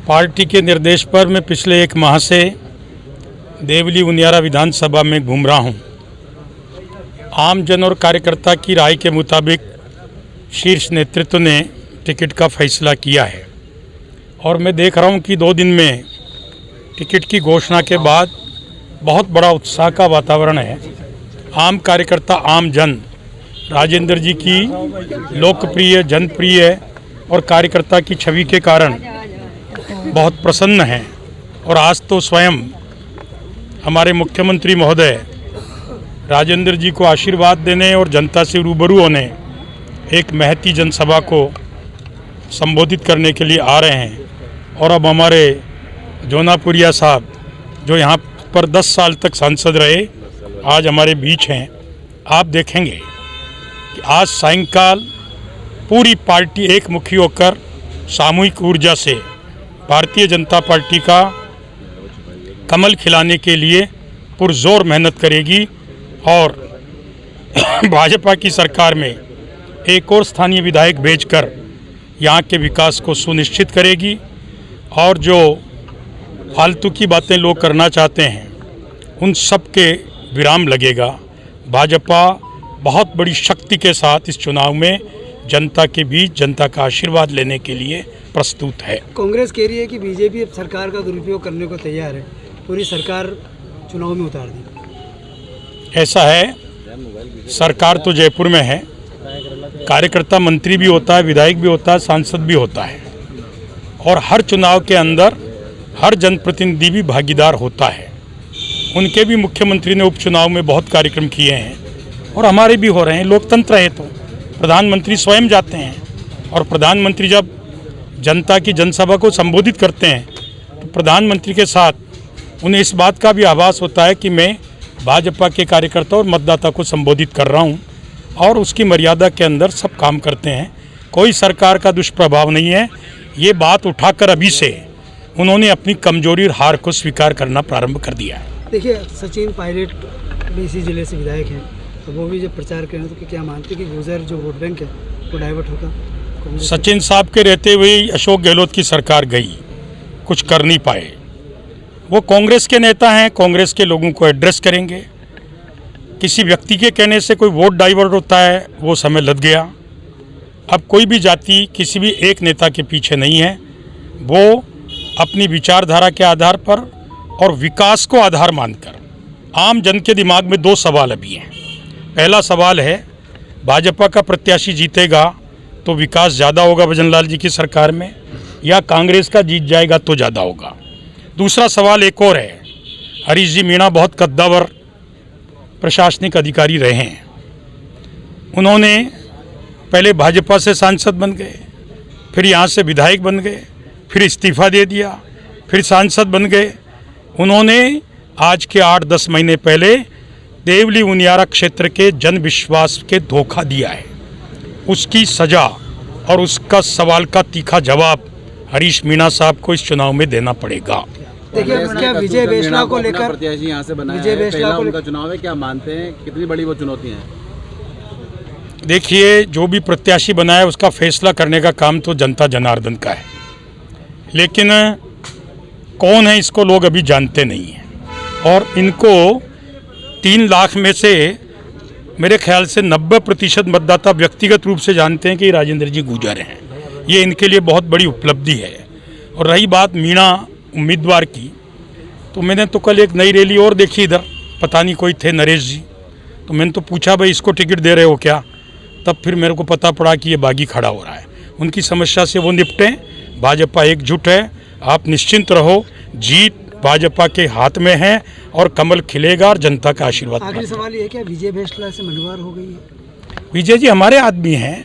Party के निर्देश पर मैं पिछले 1 माह से देवली उनियारा विधानसभा में घूम रहा हूं। आम जन और कार्यकर्ता की राय के मुताबिक शीर्ष नेतृत्व ने टिकट का फैसला किया है और मैं देख रहा हूं कि 2 दिन में टिकट की घोषणा के बाद बहुत बड़ा उत्साह का वातावरण है। आम कार्यकर्ता, आम जन राजेंद्र जी की लोकप्रिय, जनप्रिय और कार्यकर्ता की छवि के कारण बहुत प्रसन्न हैं और आज तो स्वयं हमारे मुख्यमंत्री महोदय राजेंद्र जी को आशीर्वाद देने और जनता से रूबरू होने एक महती जनसभा को संबोधित करने के लिए आ रहे हैं। और अब हमारे जोनापुरिया साहब जो यहाँ पर 10 साल तक सांसद रहे, आज हमारे बीच हैं। आप देखेंगे कि आज सायंकाल पूरी पार्टी एक मुखी होकर सामूहिक ऊर्जा से भारतीय जनता पार्टी का कमल खिलाने के लिए पुरजोर मेहनत करेगी और भाजपा की सरकार में एक और स्थानीय विधायक भेजकर यहाँ के विकास को सुनिश्चित करेगी। और जो फालतू की बातें लोग करना चाहते हैं उन सब के विराम लगेगा। भाजपा बहुत बड़ी शक्ति के साथ इस चुनाव में जनता के बीच जनता का आशीर्वाद लेने के लिए प्रस्तुत है। कांग्रेस कह रही है कि बीजेपी अब सरकार का दुरुपयोग करने को तैयार है, पूरी सरकार चुनाव में उतार दी। ऐसा है, सरकार तो जयपुर में है, कार्यकर्ता मंत्री भी होता है, विधायक भी होता है, सांसद भी होता है और हर चुनाव के अंदर हर जनप्रतिनिधि भी भागीदार होता है। उनके भी मुख्यमंत्री ने उपचुनाव में बहुत कार्यक्रम किए हैं और हमारे भी हो रहे हैं। लोकतंत्र है तो प्रधानमंत्री स्वयं जाते हैं और प्रधानमंत्री जब जनता की जनसभा को संबोधित करते हैं तो प्रधानमंत्री के साथ उन्हें इस बात का भी आभास होता है कि मैं भाजपा के कार्यकर्ता और मतदाता को संबोधित कर रहा हूं और उसकी मर्यादा के अंदर सब काम करते हैं। कोई सरकार का दुष्प्रभाव नहीं है। ये बात उठाकर अभी से उन्होंने अपनी कमजोरी और हार को स्वीकार करना प्रारंभ कर दिया है। देखिए, सचिन पायलट भी इसी जिले से विधायक हैं, तो वो भी जब प्रचार करें तो क्या मानते कि गुजर जो वोट बैंक है वो डाइवर्ट होगा? सचिन साहब के रहते हुए अशोक गहलोत की सरकार गई, कुछ कर नहीं पाए। वो कांग्रेस के नेता हैं, कांग्रेस के लोगों को एड्रेस करेंगे। किसी व्यक्ति के कहने से कोई वोट डाइवर्ट होता है, वो समय लग गया। अब कोई भी जाति किसी भी एक नेता के पीछे नहीं है। वो अपनी विचारधारा के आधार पर और विकास को आधार मानकर, आम जन के दिमाग में 2 सवाल अभी हैं। पहला सवाल है, भाजपा का प्रत्याशी जीतेगा तो विकास ज़्यादा होगा भजनलाल जी की सरकार में, या कांग्रेस का जीत जाएगा तो ज़्यादा होगा। दूसरा सवाल एक और है, हरीश जी मीणा बहुत कद्दावर प्रशासनिक अधिकारी रहे हैं। उन्होंने पहले भाजपा से सांसद बन गए, फिर यहाँ से विधायक बन गए, फिर इस्तीफा दे दिया, फिर सांसद बन गए। उन्होंने आज के 8-10 महीने पहले देवली उनियारा क्षेत्र के जन विश्वास के धोखा दिया है। उसकी सजा और उसका सवाल का तीखा जवाब हरीश मीणा साहब को इस चुनाव में देना पड़ेगा। देखिए, क्या विजय बेसला को लेकर प्रत्याशी यहाँ से बनाया है, पहला उनका चुनाव है, क्या मानते हैं कितनी बड़ी वो चुनौती है? देखिए, जो भी प्रत्याशी बनाया उसका फैसला करने का काम तो जनता जनार्दन का है, लेकिन कौन है इसको लोग अभी जानते नहीं हैं। और इनको 3 लाख में से मेरे ख्याल से 90% मतदाता व्यक्तिगत रूप से जानते हैं कि राजेंद्र जी गुजर हैं। ये इनके लिए बहुत बड़ी उपलब्धि है। और रही बात मीणा उम्मीदवार की, तो मैंने तो कल एक नई रैली और देखी इधर, पता नहीं कोई थे नरेश जी, तो मैंने तो पूछा भाई इसको टिकट दे रहे हो क्या? तब फिर मेरे को पता पड़ा कि ये बागी खड़ा हो रहा है। उनकी समस्या से वो निपटें, भाजपा एकजुट है, आप निश्चिंत रहो, जीत भाजपा के हाथ में है और कमल खिलेगा और जनता का आशीर्वाद। आखिरी सवाल ये है, क्या विजय बेसला से मनवार हो गई है? विजय जी हमारे आदमी हैं,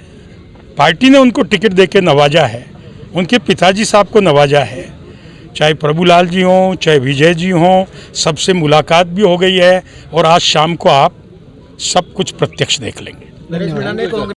पार्टी ने उनको टिकट देके नवाजा है, उनके पिताजी साहब को नवाजा है, चाहे प्रभुलाल जी हों चाहे विजय जी हों, सबसे मुलाकात भी हो गई है और आज शाम को आप सब कुछ प्रत्यक्ष देख लेंगे।